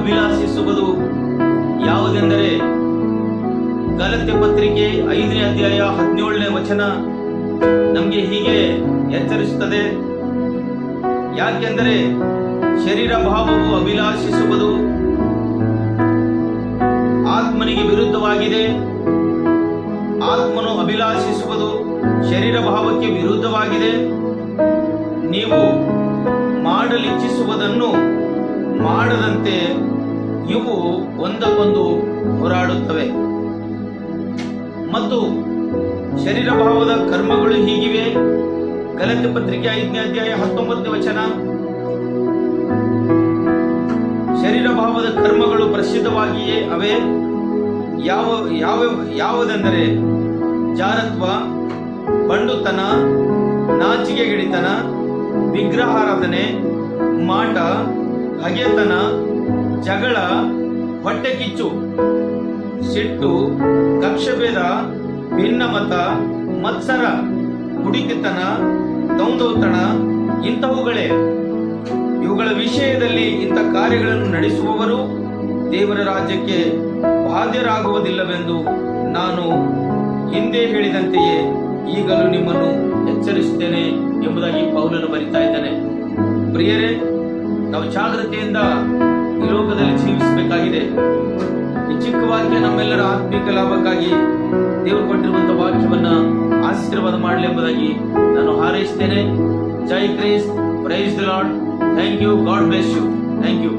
ಅಭಿಲಾಷಿಸುವುದು ಯಾವುದೆಂದರೆ, ಗಲಾತ್ಯ ಪತ್ರಿಕೆ 5ನೇ ಅಧ್ಯಾಯ 17ನೇ ವಚನ ನಮಗೆ ಹೀಗೆ ಎಚ್ಚರಿಸುತ್ತದೆ. ಯಾಕೆಂದರೆ ಶರೀರ ಭಾವವು ಅಭಿಲಾಷಿಸುವುದು ಆತ್ಮನಿಗೆ ವಿರುದ್ಧವಾಗಿದೆ. ಆತ್ಮನು ಅಭಿಲಾಷಿಸುವುದು ಶರೀರ ಭಾವಕ್ಕೆ ವಿರುದ್ಧವಾಗಿದೆ. ನೀವು ಮಾಡಲಿಚ್ಛಿಸುವುದನ್ನು ಮಾಡದಂತೆ ಇವು ಒಂದಕ್ಕೊಂದು ಹೋರಾಡುತ್ತವೆ. ಮತ್ತು ಶರೀರ ಭಾವದ ಕರ್ಮಗಳು ಹೀಗಿವೆ. ಗಲಾತ್ಯ ಪತ್ರಿಕೆ 5ನೇ ಅಧ್ಯಾಯ 19ನೇ ವಚನ, ಶರೀರ ಭಾವದ ಕರ್ಮಗಳು ಪ್ರಸಿದ್ಧವಾಗಿಯೇ ಅವೆ. ಯಾವುದೆಂದರೆ ಜಾರತ್ವ, ಬಂಡುತನ, ನಾಚಿಕೆಗೆಡಿತನ, ವಿಗ್ರಹಾರಾಧನೆ, ಮಾಟ, ಹಗೆತನ, ಜಗಳ, ಹೊಟ್ಟೆಕಿಚ್ಚು, ಸಿಟ್ಟು, ಕಕ್ಷಭೇದ, ಭಿನ್ನಮತ, ಮತ್ಸರ, ಕುಡಿತನ, ದೌಂದೌತಣ ಇಂತಹವುಗಳೇ. ಇವುಗಳ ವಿಷಯದಲ್ಲಿ ಇಂಥ ಕಾರ್ಯಗಳನ್ನು ನಡೆಸುವವರು ದೇವರ ರಾಜ್ಯಕ್ಕೆ ಬಾಧ್ಯರಾಗುವುದಿಲ್ಲವೆಂದು ನಾನು ಹಿಂದೆ ಹೇಳಿದಂತೆಯೇ ಈಗಲೂ ನಿಮ್ಮನ್ನು ಎಚ್ಚರಿಸುತ್ತೇನೆ ಎಂಬುದಾಗಿ ಪೌಲನು ಬರಿತಾ ಇದ್ದಾನೆ. ಪ್ರಿಯರೇ, ನಾವು ಜಾಗೃತಿಯಿಂದ ಈ ಲೋಕದಲ್ಲಿ ಜೀವಿಸಬೇಕಾಗಿದೆ. ಈ ಚಿಕ್ಕ ವಾಕ್ಯ ನಮ್ಮೆಲ್ಲರ ಆತ್ಮಿಕ ಲಾಭಕ್ಕಾಗಿ ದೇವರು ಕೊಟ್ಟಿರುವಂತಹ ವಾಕ್ಯವನ್ನ ಆಶೀರ್ವಾದ ಮಾಡಲಿ ಎಂಬುದಾಗಿ ನಾನು ಹಾರೈಸುತ್ತೇನೆ. ಜೈ Christ, praise the Lord. Thank you. God bless you. Thank you.